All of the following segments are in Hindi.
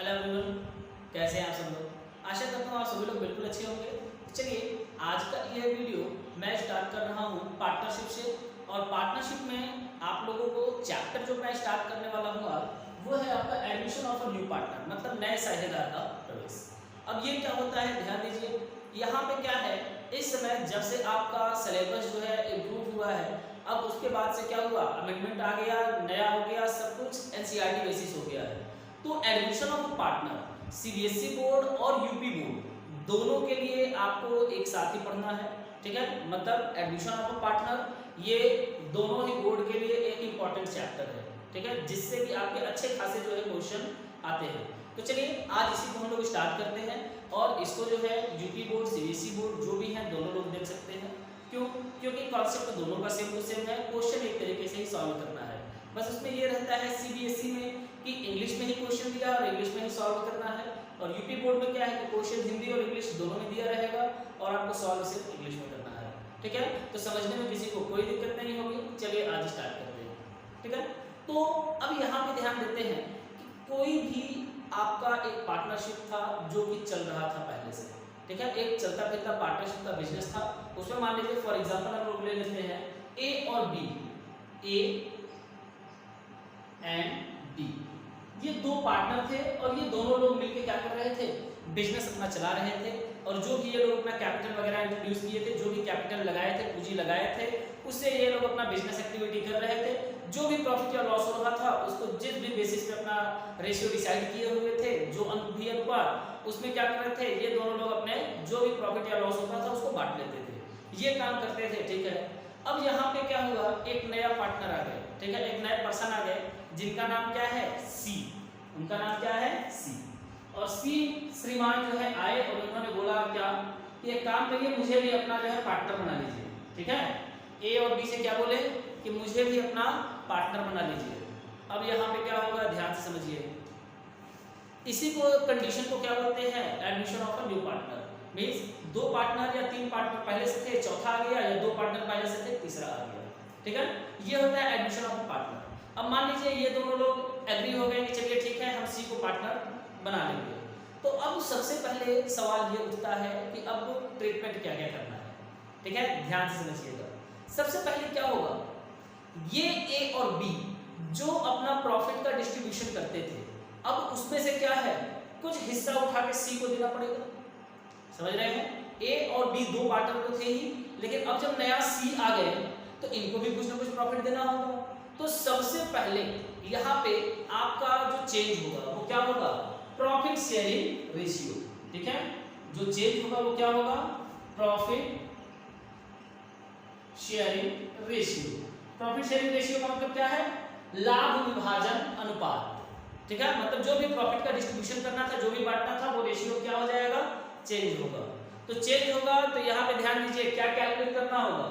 हेलो एवरीवन, कैसे हैं आप सब लोग। आशा करता हूँ आप सभी लोग बिल्कुल अच्छे होंगे। चलिए आज का ये वीडियो मैं स्टार्ट कर रहा हूँ पार्टनरशिप से। और पार्टनरशिप में आप लोगों को चैप्टर जो मैं स्टार्ट करने वाला हूँ वो है आपका admission of a new partner, मतलब नए साझेदार का प्रवेश। अब ये क्या होता है, ध्यान दीजिए। यहाँ पे क्या है, इस समय जब से आपका सिलेबस जो है इम्प्रूव हुआ है, अब उसके बाद से क्या हुआ, अमेंडमेंट आ गया, नया हो गया, सब कुछ एनसीईआरटी बेसिस हो गया है। तो admission of partner CBSE board और यूपी बोर्ड दोनों के लिए आपको एक साथ ही पढ़ना है, ठीक है। मतलब एडमिशन ऑफ पार्टनर ये दोनों ही बोर्ड के लिए एक इम्पॉर्टेंट चैप्टर है, ठीक है, जिससे कि आपके अच्छे खासे जो है क्वेश्चन आते हैं। तो चलिए आज इसी को हम लोग स्टार्ट करते हैं। और इसको जो है यूपी बोर्ड सीबीएसई बोर्ड जो भी हैं दोनों लोग देख सकते हैं। क्यों? क्योंकि कॉन्सेप्ट दोनों का सेम टू सेम है, क्वेश्चन एक तरीके से ही सॉल्व करना है। बस उसमें ये रहता है सीबीएसई में कि इंग्लिश में ही क्वेश्चन दिया और इंग्लिश में ही सॉल्व करना है। और यूपी बोर्ड में क्या है कि क्वेश्चन हिंदी और इंग्लिश दोनों में दिया रहेगा और आपको सॉल्व सिर्फ इंग्लिश में करना है, ठीक है। तो समझने में किसी को कोई दिक्कत नहीं होगी। चलिए आज स्टार्ट करते हैं, ठीक है। तो अब यहाँ पे ध्यान देते हैं कि कोई भी आपका एक पार्टनरशिप था जो कि चल रहा था पहले से, ठीक है, एक चलता फिरता पार्टनरशिप का बिजनेस था। उसमें मान लीजिए फॉर एग्जांपल हम लोग ले लेते हैं ए और बी, ए एंड डी, ये दो पार्टनर थे और ये दोनों लोग मिलकर क्या कर रहे थे, बिजनेस अपना चला रहे थे। और जो भी ये लोग अपना कैपिटल वगैरह इंट्रोड्यूस किए थे, जो भी कैपिटल लगाए थे, पूंजी लगाए थे, उससे ये लोग अपना बिजनेस एक्टिविटी कर रहे थे। जो भी प्रॉफिट या लॉस हो रहा था उसको जिस भी बेसिस पे अपना रेशियो डिसाइड किए हुए थे, जो भी अनुपात, उसमें क्या कर रहे थे, ये दोनों लोग अपने जो भी प्रॉफिट या लॉस होता था उसको बांट लेते थे, ये काम करते थे, ठीक है। अब यहाँ पे क्या हुआ, एक नया पार्टनर आ गया, ठीक है, एक नए पर्सन आ गए जिनका नाम क्या है, सी। उनका नाम क्या है, सी। और सी श्रीमान जो है आए और उन्होंने बोला क्या, ये काम करिए, मुझे भी अपना जो है पार्टनर बना लीजिए, ठीक है। ए और बी से क्या बोले कि मुझे भी अपना पार्टनर बना लीजिए। अब यहाँ पे क्या होगा, ध्यान से समझिए। इसी को कंडीशन को क्या बोलते हैं, admission of a new partner. Means दो पार्टनर या तीन पार्टनर पहले से थे, चौथा आ गया, या दो पार्टनर पहले से थे, तीसरा आ गया, ठीक है। ये होता है एडमिशन ऑफ पार्टनर। अब मान लीजिए ये दोनों लोग एग्री हो गए कि चलिए ठीक है, हम सी को पार्टनर बना लेंगे। तो अब सबसे पहले सवाल ये उठता है कि अब ट्रीटमेंट क्या क्या करना है, ठीक है, ध्यान से समझिएगा। सबसे पहले क्या होगा, ये ए और बी जो अपना प्रॉफिट का डिस्ट्रीब्यूशन करते थे, अब उसमें से क्या है, कुछ हिस्सा उठा के सी को देना पड़ेगा। समझ रहे हैं, ए और बी दो पार्टनर तो थे ही, लेकिन अब जब नया सी आ गए तो इनको भी कुछ ना कुछ प्रॉफिट देना होगा। तो सबसे पहले यहाँ पे आपका जो चेंज होगा वो क्या होगा, प्रॉफिट शेयरिंग रेशियो, ठीक है। जो चेंज होगा वो क्या होगा, profit sharing ratio. Profit sharing ratio का मतलब क्या है, लाभ विभाजन अनुपात, ठीक है। मतलब जो भी प्रॉफिट का डिस्ट्रीब्यूशन करना था, जो भी बांटना था, वो रेशियो क्या हो जाएगा, चेंज होगा। तो चेंज होगा तो यहाँ पे ध्यान दीजिए क्या कैलकुलेट करना होगा।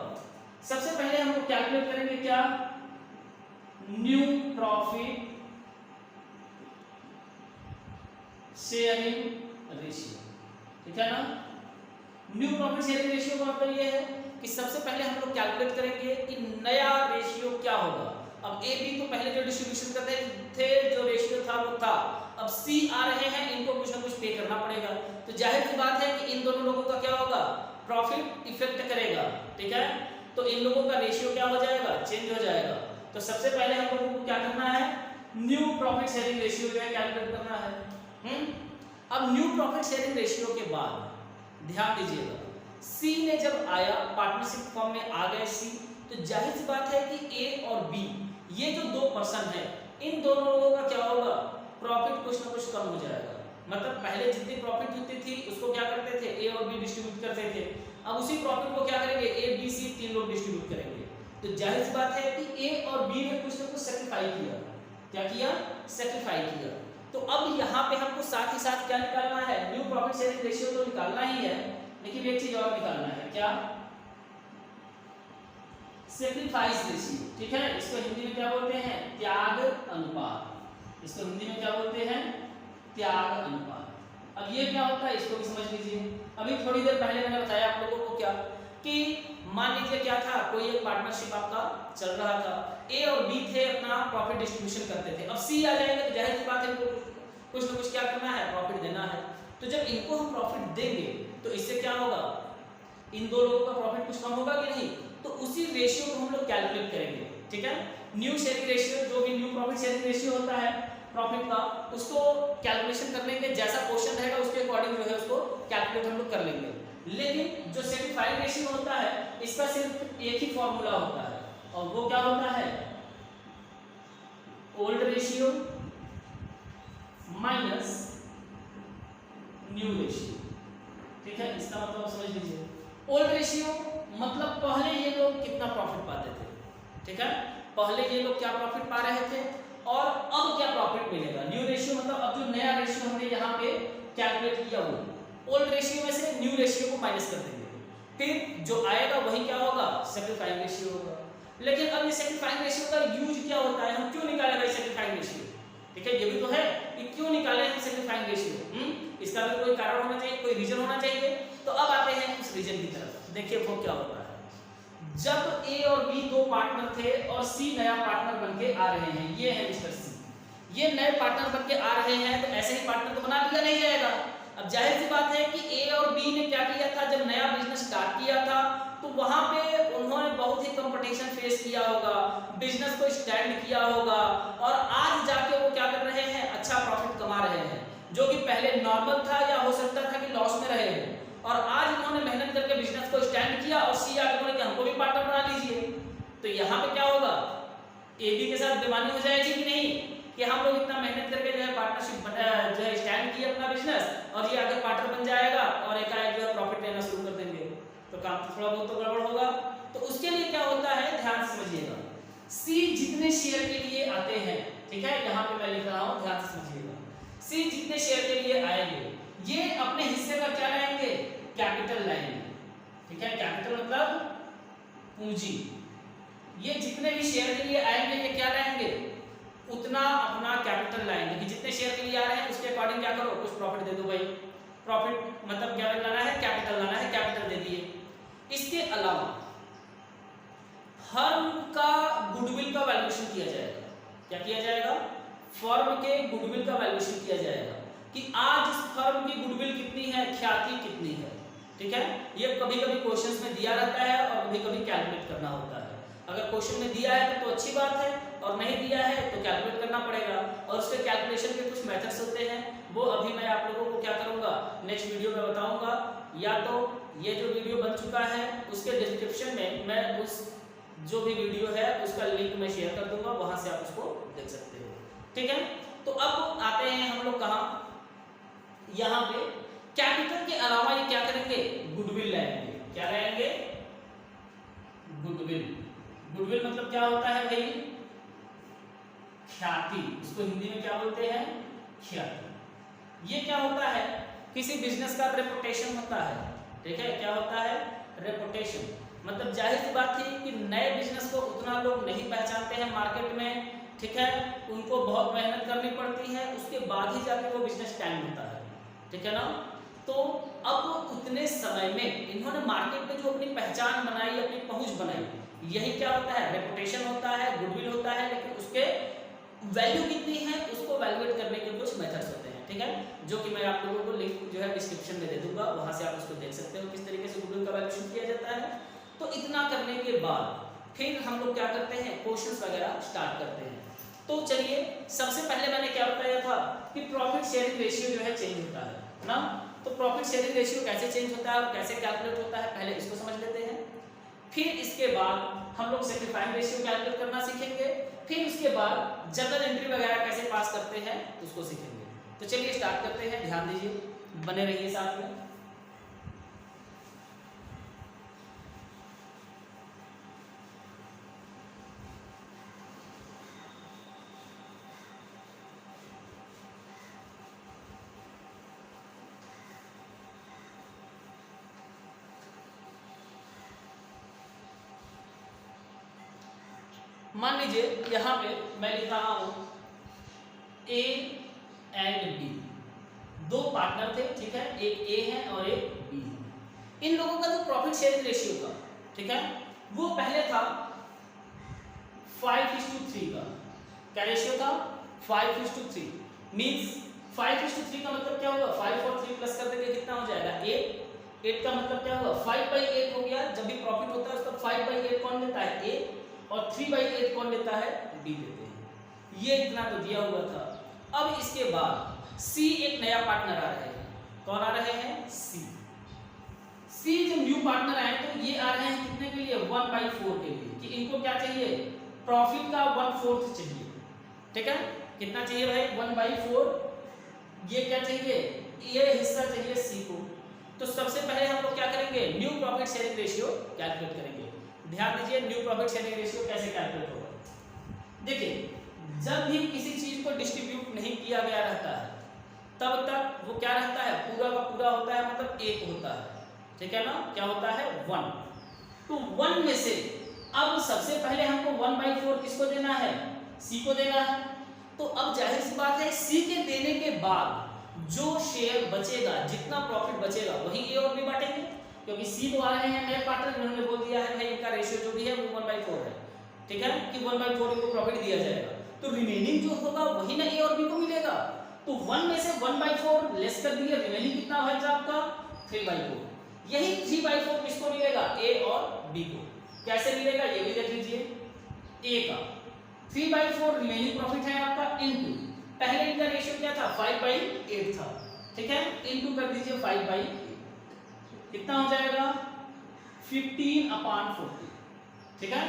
सबसे पहले हम लोग कैलकुलेट करेंगे क्या, न्यू प्रॉफिट शेयरिंग रेशियो, ठीक है ना। न्यू प्रॉफिट शेयरिंग रेशियो का मतलब ये है कि सबसे पहले हम लोग कैलकुलेट करेंगे कि नया रेशियो क्या होगा। अब ए बी तो पहले जो डिस्ट्रीब्यूशन करते थे, जो रेशियो था वो था, अब सी आ रहे हैं, इनको कुछ ना कुछ पे करना पड़ेगा। तो जाहिर सी बात है कि इन दोनों लोगों का क्या होगा, प्रॉफिट इफेक्ट करेगा, ठीक है। तो इन लोगों का रेशियो क्या हो जाएगा, चेंज हो जाएगा। तो सबसे पहले हम लोगों को क्या करना है, न्यू प्रॉफिट शेयरिंग रेशियो जो है कैलकुलेट करना है। अब न्यू प्रॉफिट शेयरिंग रेशियो के बाद ध्यान दीजिएगा, सी ने जब आया, पार्टनरशिप फॉर्म में आ गए सी, तो जाहिर सी बात है कि ए और बी ये जो दो पर्सन है, इन दोनों लोगों का क्या होगा, प्रॉफिट कुछ ना कुछ कम हो जाएगा। मतलब पहले जितनी प्रॉफिट होती थी उसको क्या करते थे, ए और बी डिस्ट्रीब्यूट करते थे, अब उसी प्रॉफिट को क्या करेंगे, ए बी सी तीन लोग डिस्ट्रीब्यूट करेंगे। तो जाहिर सी बात है कि ए और बी ने कुछ ना कुछ सेक्रीफाई किया, क्या किया, सेक्रीफाई किया। तो अब यहाँ पे हमको साथ ही साथ क्या निकालना है, न्यू प्रॉफिट शेयरिंग रेशियो तो निकालना ही है, लेकिन एक चीज और निकालना है, क्या, सैक्रिफाइस रेशियो, ठीक है। इसको हिंदी में क्या बोलते हैं, त्याग अनुपात। इसको हिंदी में क्या बोलते हैं, त्याग अनुपात। अब ये क्या होता है इसको भी समझ लीजिए। अभी थोड़ी देर पहले मैंने बताया आप लोगों को क्या, कि मान लीजिए क्या था, कोई एक पार्टनरशिप आपका चल रहा था, ए और बी थे, अपना प्रॉफिट डिस्ट्रीब्यूशन करते थे। अब सी आ जाएंगे तो जाहिर सी बात है कुछ ना कुछ क्या करना है, प्रॉफिट देना है। तो जब इनको हम प्रॉफिट देंगे तो इससे क्या होगा, इन दो लोगों का प्रॉफिट कुछ कम होगा कि नहीं, तो उसी रेशियो को हम लोग कैलकुलेट करेंगे, ठीक है। न्यू शेयरिंग रेशियो, जो भी न्यू प्रॉफिट शेयरिंग रेशियो होता है प्रॉफिट का, उसको कैलकुलेशन कर लेंगे, जैसा क्वेश्चन रहेगा उसके अकॉर्डिंग जो है उसको कैलकुलेट हम लोग कर लेंगे। लेकिन जो सेक्रीफाइस रेशियो होता है इसका सिर्फ एक ही फॉर्मूला होता है, और वो क्या होता है, old ratio minus new ratio, ठीक है। इसका मतलब समझ लीजिए, ओल्ड रेशियो मतलब पहले ये लोग कितना प्रॉफिट पाते थे, ठीक है, पहले ये लोग क्या प्रॉफिट पा रहे थे और अब क्या प्रॉफिट मिलेगा। न्यू रेशियो मतलब अब जो नया रेशियो हमने यहाँ पे कैलकुलेट किया वो ओल्ड रेशियो में से न्यू रेशियो को माइनस कर देंगे, फिर जो आएगा वही क्या होगा, सेक्रीफाइस रेशियो होगा। लेकिन अब ये सेक्रीफाइस रेशियो का यूज क्या होता है, हम क्यों निकाले भाई सेक्रीफाइस रेशियो, ठीक है, ये भी तो है कि क्यों निकाले हम सेक्रीफाइस रेशियो, इसका भी कोई कारण होना चाहिए, कोई रीजन होना चाहिए। तो अब आते हैं उस रीजन की तरफ, देखिए वो क्या होता है। जब ए और बी दो पार्टनर थे और सी नया पार्टनर बनके आ रहे हैं, ये है मिस्टर सी, ये नए पार्टनर बनके आ रहे हैं, तो ऐसे ही पार्टनर तो बना लिया नहीं जाएगा। अब जाहिर सी बात है कि ए और बी ने क्या किया था, जब नया बिजनेस स्टार्ट किया था तो वहां पे उन्होंने बहुत ही कंपटीशन फेस किया होगा, बिजनेस को स्टैंड किया होगा, और आज जाके वो क्या कर रहे हैं, अच्छा प्रॉफिट कमा रहे हैं, जो कि पहले नॉर्मल था या हो सकता था कि लॉस में रहे हैं, और आज उन्होंने मेहनत करके बिजनेस को स्टैंड किया और सी आके बोले कि हमको भी पार्टनर बना लीजिए। तो यहाँ पे क्या होगा, ए बी के साथ बेईमानी हो जाएगी कि नहीं, कि हम लोग इतना मेहनत करके जो है पार्टनरशिप जो है स्टैंड किया अपना बिजनेस, और ये आगे पार्टनर बन जाएगा और एकाएक जो है प्रॉफिट लेना शुरू कर देंगे, तो काम थोड़ा बहुत तो गड़बड़ होगा। तो उसके लिए क्या होता है, ध्यान से समझिएगा, सी जितने शेयर के लिए आते हैं, ठीक है, यहाँ पे मैं लिख रहा हूँ, ध्यान से समझिएगा, सी जितने शेयर के लिए आएंगे ये अपने हिस्से का क्या लाएंगे, कैपिटल लाएंगे, ठीक है, कैपिटल मतलब पूंजी। ये जितने भी शेयर के लिए आएंगे ये क्या लाएंगे, उतना अपना कैपिटल लाएंगे, कि जितने शेयर के लिए आ रहे हैं उसके अकॉर्डिंग क्या करो, कुछ प्रॉफिट दे दो भाई। प्रॉफिट मतलब क्या लाना है, कैपिटल लाना है, कैपिटल दे दिए। इसके अलावा फर्म का गुडविल का वैल्यूएशन किया जाएगा, क्या किया जाएगा, फर्म के गुडविल का वैल्यूएशन किया जाएगा, कि आज इस फर्म की गुडविल कितनी है, ख्याति कितनी है, ठीक है। ये कभी कभी क्वेश्चंस में दिया रहता है और कभी कभी कैलकुलेट करना होता है। अगर क्वेश्चन में दिया है तो अच्छी बात है, और नहीं दिया है तो कैलकुलेट करना पड़ेगा, और उसके कैलकुलेशन के कुछ मेथड्स होते हैं, वो अभी मैं आप लोगों को क्या करूंगा, नेक्स्ट वीडियो में बताऊंगा, या तो ये जो वीडियो बन चुका है उसके डिस्क्रिप्शन में मैं उस जो भी वीडियो है उसका लिंक मैं शेयर कर दूंगा, वहां से आप उसको देख सकते हो, ठीक है। तो अब आते हैं हम लोग कहाँ, यहाँ पे कैपिटल के अलावा ये क्या करेंगे, गुडविल लाएंगे, क्या लाएंगे, गुडविल। गुडविल मतलब क्या होता है भाई, ख्याति, इसको हिंदी में क्या बोलते हैं, ख्याति। ये क्या होता है, किसी बिजनेस का रेपुटेशन होता है, ठीक है, क्या होता है, रेपुटेशन। मतलब जाहिर सी बात थी कि नए बिजनेस को उतना लोग नहीं पहचानते हैं मार्केट में, ठीक है, उनको बहुत मेहनत करनी पड़ती है, उसके बाद ही जाके वो बिजनेस स्टैंड होता है, ठीक है ना। तो अब उतने समय में इन्होंने मार्केट में जो अपनी पहचान बनाई, अपनी पहुंच बनाई, यही क्या होता है, रेपुटेशन होता है, गुडविल होता है, लेकिन उसके वैल्यू कितनी है उसको वैल्यूएट करने के कुछ मेथड्स होते हैं, ठीक है, जो कि मैं आप लोगों को लिंक जो है डिस्क्रिप्शन में दे दूंगा, वहां से आप उसको देख सकते हो किस तरीके से गुडविल का वैल्यूएशन किया जाता है। तो इतना करने के बाद फिर हम लोग क्या करते हैं, क्वेश्चंस वगैरह स्टार्ट करते हैं। तो चलिए, सबसे पहले मैंने क्या बताया था कि प्रॉफिट शेयरिंग रेशियो जो है चेंज होता है ना। तो प्रॉफिट शेयरिंग रेशियो कैसे चेंज होता है और कैसे कैलकुलेट होता है, पहले इसको समझ लेते हैं। फिर इसके बाद हम लोग सेक्रीफाइस रेशियो कैलकुलेट करना सीखेंगे, फिर उसके बाद जर्नल एंट्री वगैरह कैसे पास करते हैं उसको सीखेंगे। तो चलिए स्टार्ट करते हैं, ध्यान दीजिए, बने रहिए साथ में। मान लीजिए यहाँ पे मैं लिख रहा हूँ ए एंड बी, दो पार्टनर थे, ठीक है, एक ए है और एक बी है। इन लोगों का जो प्रॉफिट शेयरिंग रेशियो था, ठीक है, वो पहले था 5:3 का। क्या रेशियो था, 5:3, मीन्स 5:3 का मतलब क्या होगा, 5 और 3 प्लस कर देंगे कितना हो जाएगा 8। 8 का मतलब क्या होगा 5/8 हो गया। जब भी प्रॉफिट होता है उसका 5/8 कौन लेता है ए, और 3/8 कौन लेता है बी लेते हैं। ये इतना तो दिया हुआ था। अब इसके बाद सी एक नया पार्टनर आ रहे हैं। कौन आ रहे हैं सी। सी जब न्यू पार्टनर आए तो ये आ रहे हैं कितने के लिए 1/4 के लिए, कि इनको क्या चाहिए प्रॉफिट का 1/4 चाहिए। ठीक है, कितना चाहिए भाई 1/4। ये क्या चाहिए ये हिस्सा चाहिए सी को। तो सबसे पहले हम लोग क्या करेंगे new profit sharing ratio calculate करेंगे। ध्यान दीजिए न्यू प्रॉफिट शेयरिंग रेशियो कैसे कैलकुलेट होगा। देखिए जब भी किसी चीज को डिस्ट्रीब्यूट नहीं किया गया रहता है तब तक वो क्या रहता है पूरा का पूरा होता है, मतलब एक होता है। ठीक है ना, क्या होता है 1। तो 1 में से अब सबसे पहले हमको 1/4 किसको देना है सी को देना है। तो अब जाहिर सी बात है सी के देने के बाद जो शेयर बचेगा जितना प्रॉफिट बचेगा वही ए और बी बांटेंगे, क्योंकि सी तो आ रहे हैं नए पार्टनर, उन्होंने बोल दिया है भाई इनका रेशियो जो भी है वो 1/4 है। ठीक है कि 1/4 इनको प्रॉफिट दिया जाएगा, तो रिमेनिंग जो होगा वही ना ए और बी को मिलेगा। तो 1 में से 1/4 लेस कर दिए, रिमेनिंग कितना बचा आपका 3/4। यही 3/4 किसको मिलेगा ए और बी को। कैसे मिलेगा ये भी देख लीजिए। ए का 3/4 रिमेनिंग प्रॉफिट है आपका इनटू, पहले इनका रेशियो क्या था 5/8 था। ठीक है, इनटू कर दीजिए 5/8, कितना हो जाएगा 15/40। ठीक है,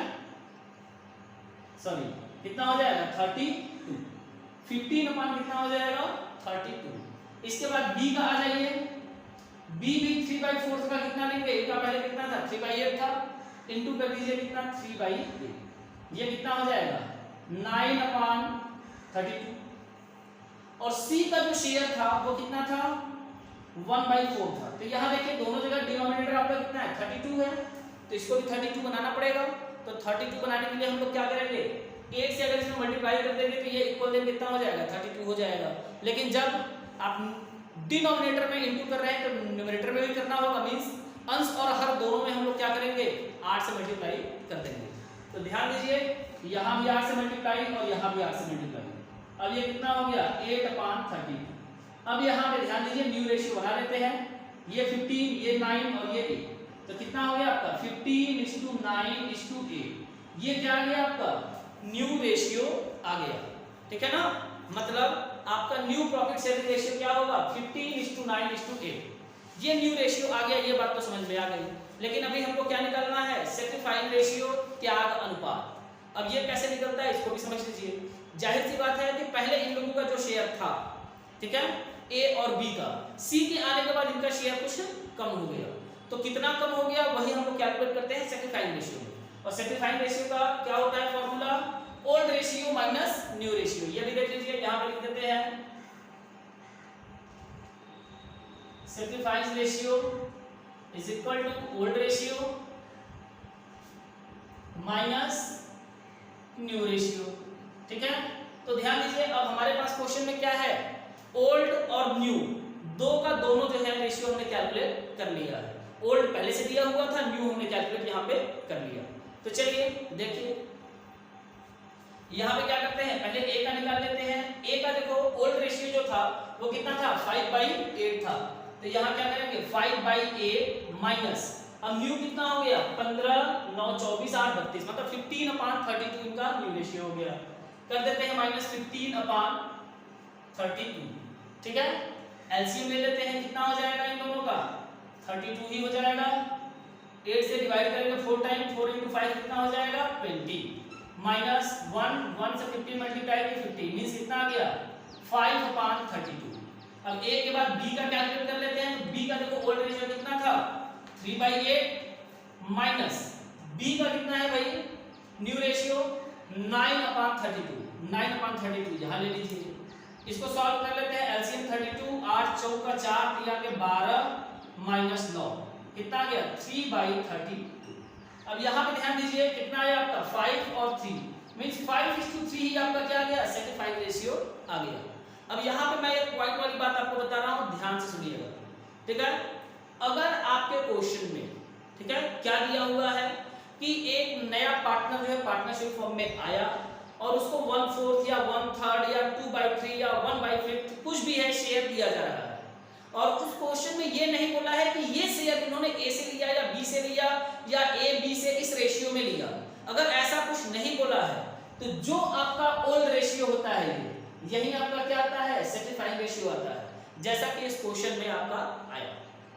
सॉरी कितना हो जाएगा 32। 15 अपान कितना हो जाएगा 32। इसके बाद बी का आ जाइए। बी भी 3/4 का कितना लेंगे, इनका पहले कितना था 3/8 था, इनटू कर दीजिए कितना 3/8, ये कितना हो जाएगा 9/32। और सी का जो शेयर था वो कितना था 1/4 था। तो यहाँ देखिए दोनों जगह डिनोमिनेटर आपका कितना है 32 है, तो इसको भी 32 बनाना पड़ेगा। तो 32 बनाने के लिए हम लोग क्या करेंगे 8 से अगर इसमें मल्टीप्लाई कर देंगे तो ये इक्वल देन कितना हो जाएगा 32 हो जाएगा। लेकिन जब आप डिनोमिनेटर में इंटू कर रहे हैं तो न्यूमरेटर में भी करना होगा, मींस अंश और हर दोनों में हम लोग क्या करेंगे 8 से मल्टीप्लाई कर देंगे। तो ध्यान दीजिए यहाँ भी 8 से मल्टीप्लाई और यहाँ भी 8 से मल्टीप्लाई। अब ये कितना हो गया 8/30। अब यहाँ पे ध्यान दीजिए न्यू रेशियो बना लेते हैं, ये 15 ये 9 और ये 8, तो कितना हो गया आपका 15:9:8। ये क्या आ गया आपका न्यू रेशियो आ गया। ठीक है ना, मतलब आपका न्यू प्रॉफिट शेयरिंग रेशियो क्या होगा 15:9:8। ये न्यू रेशियो आ गया, ये बात तो समझ में आ गई। लेकिन अभी हमको क्या निकालना है सैक्रिफाइस रेशियो, त्याग अनुपात। अब ये कैसे निकलता है इसको भी समझ लीजिए। जाहिर सी बात है कि पहले इन लोगों का जो शेयर था, ठीक है ए और बी का, सी के आने के बाद इनका शेयर कुछ कम हो गया। तो कितना कम हो गया वही हम लोग कैलकुलेट करते हैं सैक्रिफाइस रेशियो में। और सैक्रिफाइस रेशियो का क्या होता है formula old ratio minus new ratio. ये भी देख लीजिए, यहां पे लिख देते हैं sacrifice ratio is equal to old ratio minus new ratio. ठीक है, तो ध्यान दीजिए अब हमारे पास क्वेश्चन में क्या है ओल्ड और न्यू दो का दोनों जो है रेशियो हमने कैलकुलेट कर लिया है। ओल्ड पहले से दिया हुआ था, न्यू हमने कैलकुलेट यहाँ पे कर लिया। तो चलिए देखिए यहाँ पे क्या करते हैं पहले ए का निकाल लेते हैं। ए का देखो ओल्ड रेशियो जो था वो कितना था 5/8 था, तो यहाँ क्या करेंगे 5/8 माइनस, अब न्यू कितना हो गया 15, 9, 24, 8, 32, मतलब 15/32 इनका न्यू रेशियो हो गया। कर देते हैं माइनस 15/32। ठीक है, एलसीएम ले लेते हैं, कितना हो जाएगा इन दोनों का 32 ही हो जाएगा। 8 से डिवाइड करेंगे 4 टाइम, 4 × 5 कितना हो जाएगा 20, माइनस 1 से 15 मल्टीप्लाई की 50 मींस कितना आ गया 5/32। अब ए के बाद बी का कैलकुलेट कर लेते हैं। तो बी का देखो ओल्ड रेशियो कितना था 3/8 माइनस बी का कितना है भाई न्यू रेशियो 9/32। 9/32 यहाँ ले लीजिए, इसको सॉल्व कर लेते हैं। एलसीएम 32, 8 चौका 4 3 के 12 माइनस 9 कितना आ गया 3/32। अब यहाँ पे ध्यान दीजिए कितना आया आपका 5 और 3 मींस 5:3 ही आपका क्या आ गया सैक्रिफाइस रेशियो आ गया। अब यहाँ पे मैं एक पॉइंट वाली बात आपको बता रहा हूँ, ध्यान से सुनिएगा। ठीक है, अगर आपके क्वेश्चन में ठीक है क्या दिया हुआ है कि एक नया पार्टनर जो है पार्टनरशिप फॉर्म में आया और उसको 1/4 या 1/3 या 2/3 या 1/5 कुछ भी है शेयर दिया जा रहा है, और उस क्वेश्चन में ये नहीं बोला है कि ये शेयर इन्होंने ए से लिया या बी से लिया या ए बी से इस रेशियो में लिया। अगर ऐसा कुछ नहीं बोला है तो जो आपका ओल्ड रेशियो होता है यही आपका क्या आता है, सेटिस्फाइंग रेशियो आता है, जैसा कि इस क्वेश्चन में आपका आया।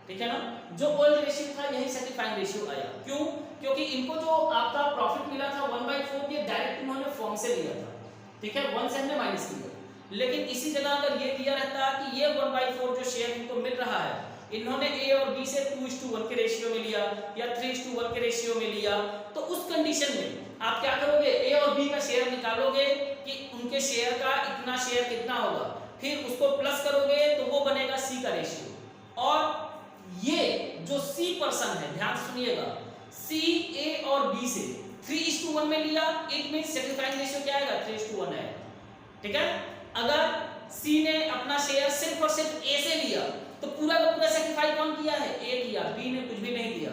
ठीक है ना, जो ओल्ड रेशियो था यही सेटिस्फाइंग रेशियो आया। क्यों? क्योंकि इनको जो आपका प्रॉफिट मिला था 1/4 ये डायरेक्ट इन्होंने फॉर्म से लिया था। ठीक है, 1 से हमने माइनस किया, लेकिन इसी जगह अगर ये दिया रहता कि ये 1/4 जो शेयर इनको मिल रहा है इन्होंने ए और बी से 2:1 के रेशियो में लिया या 3:1 के रेशियो में लिया, तो उस कंडीशन में आप क्या करोगे, ए और बी का शेयर निकालोगे कि उनके शेयर का इतना शेयर कितना होगा, फिर उसको प्लस करोगे तो वो बनेगा सी का रेशियो। और ये जो सी पर्सन है, ध्यान से सुनिएगा, सी ए और बी से 3:1 में लिया, इट मींस सेटिस्फाइंग रेशियो क्या आएगा, 3:1 है। ठीक है, अगर सी ने अपना शेयर सिर्फ और सिर्फ ए से लिया तो पूरा का पूरा सेटिस्फाई कौन किया है, ए किया, बी ने कुछ भी नहीं दिया।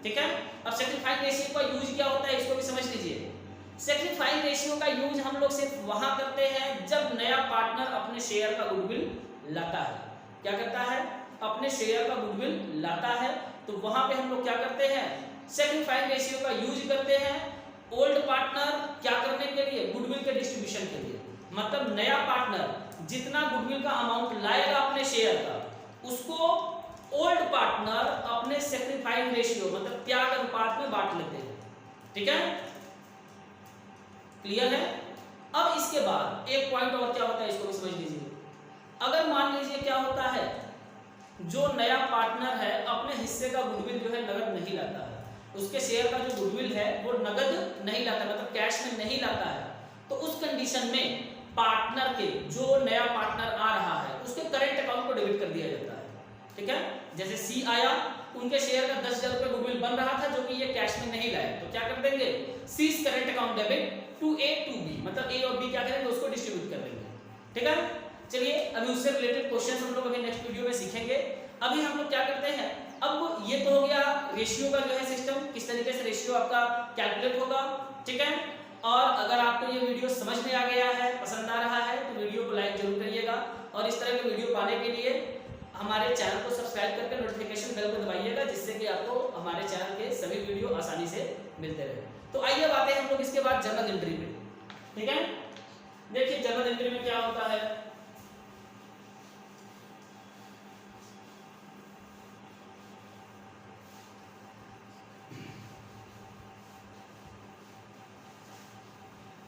ठीक है, अब सेटिस्फाइंग रेशियो का यूज क्या होता है इसको भी समझ लीजिए। सेटिस्फाइंग रेशियो का यूज हम लोग सिर्फ वहां करते हैं जब नया पार्टनर अपने शेयर का गुडविल लाता है। क्या करता है, अपने शेयर का गुडविल लाता है, तो वहां पे हम लोग क्या करते हैं, सेटिस्फाइंग रेशियो का यूज करते हैं ओल्ड पार्टनर क्या करने के लिए, गुडविल के डिस्ट्रीब्यूशन के लिए। मतलब नया पार्टनर जितना गुडविल का अमाउंट लाएगा अपने शेयर का, उसको ओल्ड पार्टनर अपने सेक्रीफाइस रेशियो मतलब त्याग अनुपात में बांट लेते हैं। ठीक है, क्लियर है। अब इसके बाद एक पॉइंट और क्या होता है इसको भी समझ लीजिए। अगर मान लीजिए क्या होता है, जो नया पार्टनर है अपने हिस्से का गुडविल जो है नगद नहीं लाता है, उसके शेयर का जो गुडविल है वो नगद नहीं लाता, मतलब कैश में नहीं लाता है, तो उस कंडीशन में पार्टनर के, जो नया पार्टनर आ रहा है उसके करंट अकाउंट को डेबिट कर दिया जाता है। ठीक है, जैसे सी आया, उनके शेयर का 10,000 रुपए गुडविल बन रहा था जो कि ये कैश में नहीं लाए, तो क्या कर देंगे, C's current account debit to A to B, मतलब ए और बी क्या करेंगे उसको डिस्ट्रीब्यूट कर देंगे। ठीक है, चलिए अभी उससे रिलेटेड क्वेश्चन हम लोग अभी नेक्स्ट वीडियो में सीखेंगे। अभी हम लोग क्या करते हैं, अब ये तो हो गया रेशियो का जो है सिस्टम, किस तरीके से रेशियो आपका कैलकुलेट होगा। ठीक है, और अगर आपको ये वीडियो समझ में आ गया है, पसंद आ रहा है, तो वीडियो को लाइक जरूर करिएगा, और इस तरह के वीडियो पाने के लिए हमारे चैनल को सब्सक्राइब करके नोटिफिकेशन बेल को दबाइएगा, जिससे कि आपको हमारे चैनल के सभी वीडियो आसानी से मिलते रहे। तो आइए अब आते हैं हम लोग इसके बाद जर्नल एंट्री पे। ठीक है, देखिए जर्नल एंट्री में क्या होता है,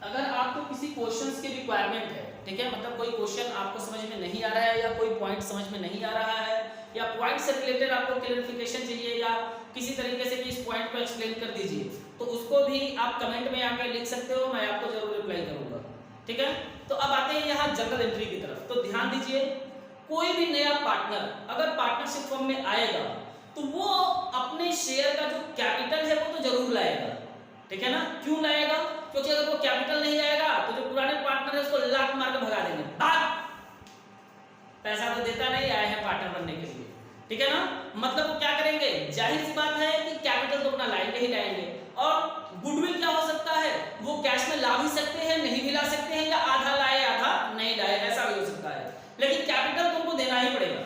अगर आपको किसी क्वेश्चंस की रिक्वायरमेंट है, ठीक है, मतलब कोई क्वेश्चन आपको समझ में नहीं आ रहा है या कोई पॉइंट समझ में नहीं आ रहा है या पॉइंट से रिलेटेड आपको क्लैरिफिकेशन चाहिए या किसी तरीके से भी इस पॉइंट को एक्सप्लेन कर दीजिए, तो उसको भी आप कमेंट में आके लिख सकते हो, मैं आपको जरूर रिप्लाई करूंगा। ठीक है, तो अब आते हैं यहाँ जर्नल एंट्री की तरफ। तो ध्यान दीजिए, कोई भी नया पार्टनर अगर पार्टनरशिप फॉर्म में आएगा तो वो अपने शेयर का जो कैपिटल है वो तो जरूर लाएगा। ठीक है ना, क्यों लाएगा, क्योंकि अगर वो कैपिटल नहीं आएगा तो जो पुराने पार्टनर है उसको लात मार के भगा देंगे, भाग, पैसा तो देता नहीं, आए हैं पार्टनर बनने के लिए। ठीक है ना, मतलब वो क्या करेंगे, जाहिर सी बात है कि कैपिटल तो अपना लाएंगे ही लाएंगे, और गुडविल क्या हो सकता है, वो कैश में ला भी सकते हैं, नहीं भी ला सकते हैं, या आधा लाए आधा नहीं लाए, ऐसा भी हो सकता है, लेकिन कैपिटल तो उनको देना ही पड़ेगा।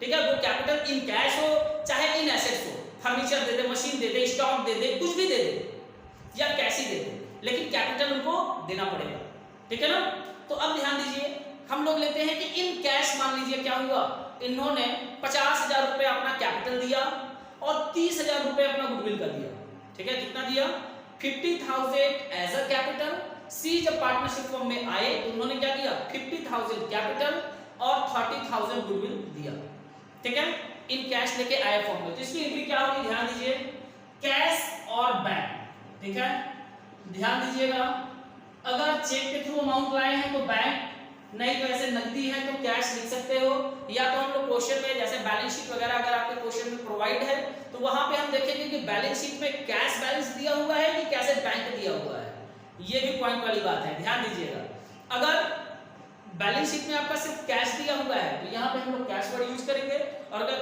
ठीक है, वो कैपिटल इन कैश हो चाहे इन एसेट्स हो, फर्नीचर दे दे, मशीन दे दे, स्टॉक दे दे, कुछ भी दे दे या कैश ही दे दे, लेकिन कैपिटल उनको देना पड़ेगा। ठीक है ना, तो अब ध्यान दीजिए, हम लोग लेते हैं कि इन कैश मान लीजिए क्या हुआ, इन्होंने 50,000 रुपए अपना कैपिटल दिया और 30,000 रुपए अपना गुडविल का दिया। ठीक है, कितना दिया, 50,000 एज अ कैपिटल। सी जब पार्टनरशिप फॉर्म में आए तो उन्होंने क्या दिया, 50,000 कैपिटल और 30,000 गुडविल दिया। ठीक है, इन कैश लेके आए फॉर्म में, तो इसकी एंट्री क्या होगी, ध्यान दीजिए, कैश और बैंक। ठीक है, ध्यान दीजिएगा, अगर चेक के थ्रू अमाउंट लाए हैं तो बैंक, नहीं तो ऐसे नकदी है तो कैश लिख सकते हो, या तो हम लोग क्वेश्चन में जैसे बैलेंस शीट वगैरह अगर आपके क्वेश्चन में प्रोवाइड है तो वहां पे हम देखेंगे कि बैलेंस शीट में कैश बैलेंस दिया हुआ है कि कैसे बैंक दिया हुआ है, ये भी पॉइंट वाली बात है, ध्यान दीजिएगा। अगर बैलेंस शीट में आपका सिर्फ कैश दिया हुआ है तो यहाँ पे हम लोग कैश वर्ड यूज करेंगे, और अगर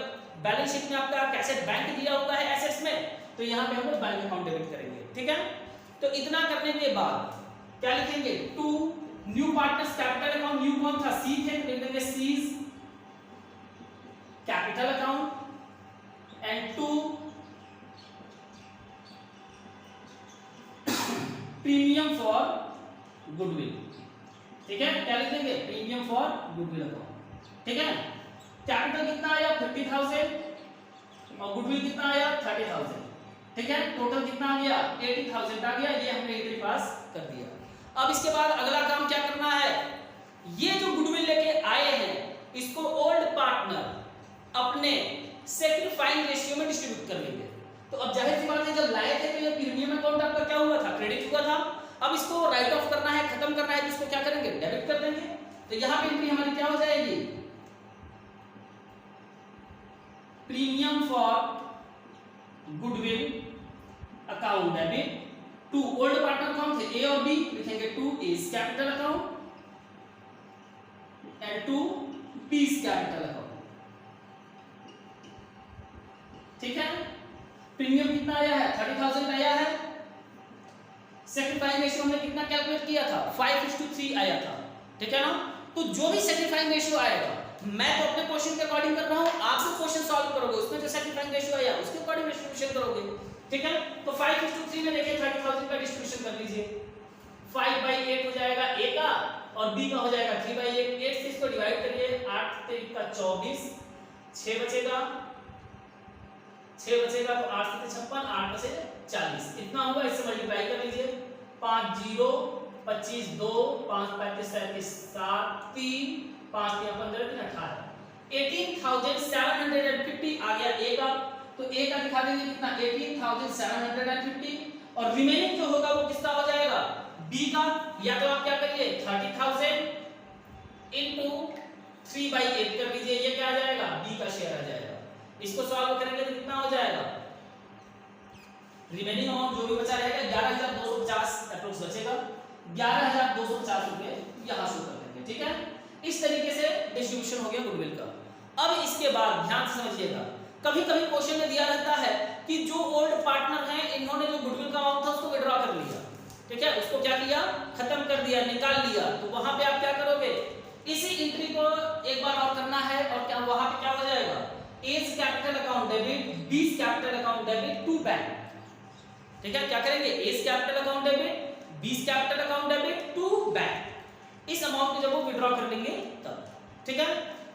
बैलेंस शीट में आपका कैसे बैंक दिया हुआ है एसेट्स में तो यहाँ पे हम लोग बैंक अकाउंट डेबिट करेंगे। ठीक है, तो इतना करने के बाद क्या लिखेंगे, to new partners capital account, new कौन था, सी थे, तो लिख देंगे C's capital account and to premium for goodwill. ठीक है, क्या लिख देंगे, प्रीमियम फॉर गुडविल अकाउंट। ठीक है, कैपिटल कितना आया 50,000 और गुडविल कितना आया 30,000। ठीक है, टोटल कितना आ गया 80,000 आ गया, ये हमने एंट्री पास कर दिया। अब इसके बाद अगला काम क्या करना है, ये जो गुडविल लेके आए हैं इसको ओल्ड पार्टनर अपने सैक्रिफाइंग रेशियो में डिस्ट्रीब्यूट कर लेंगे। तो अब जाहिर सी बात है जब लाए थे तो ये प्रीमियम अकाउंट आपका क्या हुआ था, क्रेडिट हुआ था। अब इसको राइट ऑफ करना है, खत्म करना है, तो इसको क्या करेंगे, डेबिट कर देंगे। तो यहां पे एंट्री हमारी क्या हो जाएगी, premium for goodwill account debit to old partner कौन थे, ए और बी, लिखेंगे to A's capital account and to B's capital account. ठीक है, प्रीमियम कितना आया है 30,000 आया है, सैक्रिफाइंग रेशियो हमने कितना कैलकुलेट किया था 5:3 आया था। ठीक है ना, तो जो भी सैक्रिफाइंग रेशियो आएगा, मैं तो अपने क्वेश्चन के अकॉर्डिंग कर रहा हूं, आप जो क्वेश्चन सॉल्व करोगे उसमें जो सैक्रिफाइंग रेशियो आया उसके अकॉर्डिंग डिस्ट्रीब्यूशन करोगे। ठीक है, तो 5:3 में देखिए 30,000 का डिस्ट्रीब्यूशन कर लीजिए, 5/8 हो जाएगा ए का और बी का हो जाएगा 3/8। 8 से इसको डिवाइड करिए, 8 3 का 24, 6 बचेगा, 6 बचेगा तो 8 से 56, 8 में से 40 इतना होगा, इससे मल्टीप्लाई कर लीजिए, 5 0 25 2 5 35 37 7 3 5 3 15 3 18 18,750 आ गया ए का। तो ए का दिखा देंगे कितना 18,750 और रिमेनिंग जो होगा वो किसका हो जाएगा, बी का। या तो आप क्या करिए 30,000 इनटू 3/8 कर लीजिए, ये क्या आ जाएगा, बी का शेयर आ जाएगा। इसको सॉल्व करेंगे तो कितना हो जाएगा, रिमेनिंग अमाउंट जो भी बचा रहेगा 11,250 अप्रोक्स बचेगा, 11,250 रुपए यहां शो कर देंगे। ठीक है, इस तरीके से डिस्ट्रीब्यूशन हो गया गुडविल का। अब इसके बाद ध्यान से समझिएगा, कभी कभी क्वेश्चन में दिया रहता है कि जो ओल्ड पार्टनर हैं इन्होंने जो गुडविल का अमाउंट था उसको विड्रॉ कर लिया। ठीक है, उसको क्या किया, खत्म कर दिया, निकाल लिया। तो वहां पे आप क्या करोगे, इसी एंट्री को एक बार और करना है और क्या वहां पे क्या हो जाएगा, A's capital account debit, B's capital account debit to bank. ठीक है, क्या करेंगे, A's capital account debit, B's capital account debit to bank. इस अमाउंट को जब वो विड्रॉ कर लेंगे तब। ठीक है,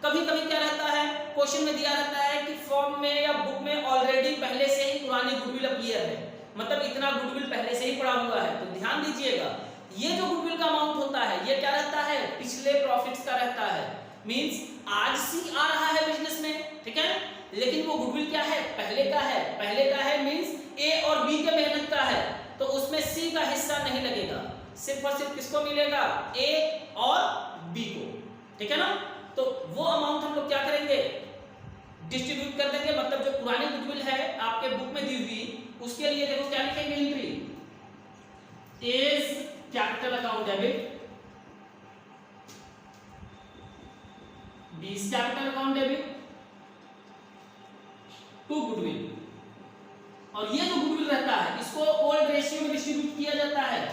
कभी कभी क्या रहता है, क्वेश्चन में दिया रहता है कि फॉर्म में या बुक में ऑलरेडी पहले से ही पुरानी गुडविल अपीयर है, मतलब इतना गुडविल पहले से ही पड़ा हुआ है। तो ध्यान दीजिएगा, ये जो गुडविल का अमाउंट होता है ये क्या रहता है, पिछले प्रॉफिट्स का रहता है। मींस आज सी आ रहा है बिजनेस में, ठीक है, लेकिन वो गुडविल क्या है, पहले का है। पहले का है मींस ए और बी के मेहनत का है, तो उसमें सी का हिस्सा नहीं लगेगा, सिर्फ और सिर्फ किसको मिलेगा, ए और बी को। ठीक है ना, तो वो अमाउंट हम लोग क्या करेंगे, डिस्ट्रीब्यूट कर देंगे। मतलब जो पुरानी गुडविल है आपके बुक में दी हुई, उसके लिए देखो क्या लिखेंगे, entry A's capital account debit, B's capital account debit to goodwill. और ये जो गुडविल रहता है इसको ओल्ड रेशियो में डिस्ट्रीब्यूट किया जाता है।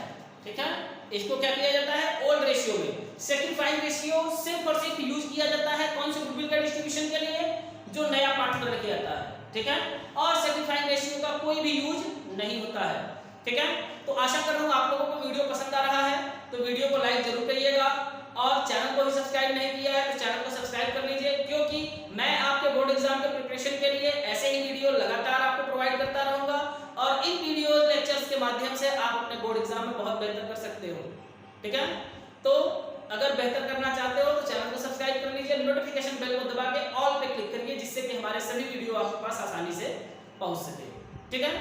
ठीक है, इसको क्या किया जाता है, ओल्ड रेशियो में। सैक्रिफाइंग रेशियो सिर्फ और सिर्फ यूज किया जाता है कौन से गुडविल का डिस्ट्रीब्यूशन के लिए, जो नया पार्टनर लेके आता है। ठीक है, और सैक्रिफाइंग रेशियो का कोई भी यूज नहीं होता है। ठीक है, तो आशा कर रहा हूं आप लोगों को वीडियो पसंद आ रहा है, तो वीडियो को लाइक जरूर करिएगा और चैनल को भी सब्सक्राइब नहीं किया है तो चैनल को सब्सक्राइब कर लीजिए, क्योंकि मैं आपके बोर्ड एग्जाम के प्रिपरेशन के लिए ऐसे ही वीडियो लगातार आपको प्रोवाइड करता रहूंगा और इन वीडियो लेक्चर्स के माध्यम से आप अपने बोर्ड एग्जाम में बहुत बेहतर कर सकते हो। ठीक है, तो अगर बेहतर करना चाहते हो तो चैनल को सब्सक्राइब कर लीजिए, नोटिफिकेशन बेल को दबा के ऑल पे क्लिक करिए, जिससे कि हमारे सभी वीडियो आपके पास आसानी से पहुंच सके। ठीक है,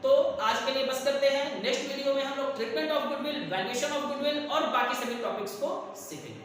तो आज के लिए बस करते हैं, नेक्स्ट वीडियो में हम लोग treatment of goodwill, valuation of goodwill और बाकी सभी टॉपिक्स को सीखेंगे।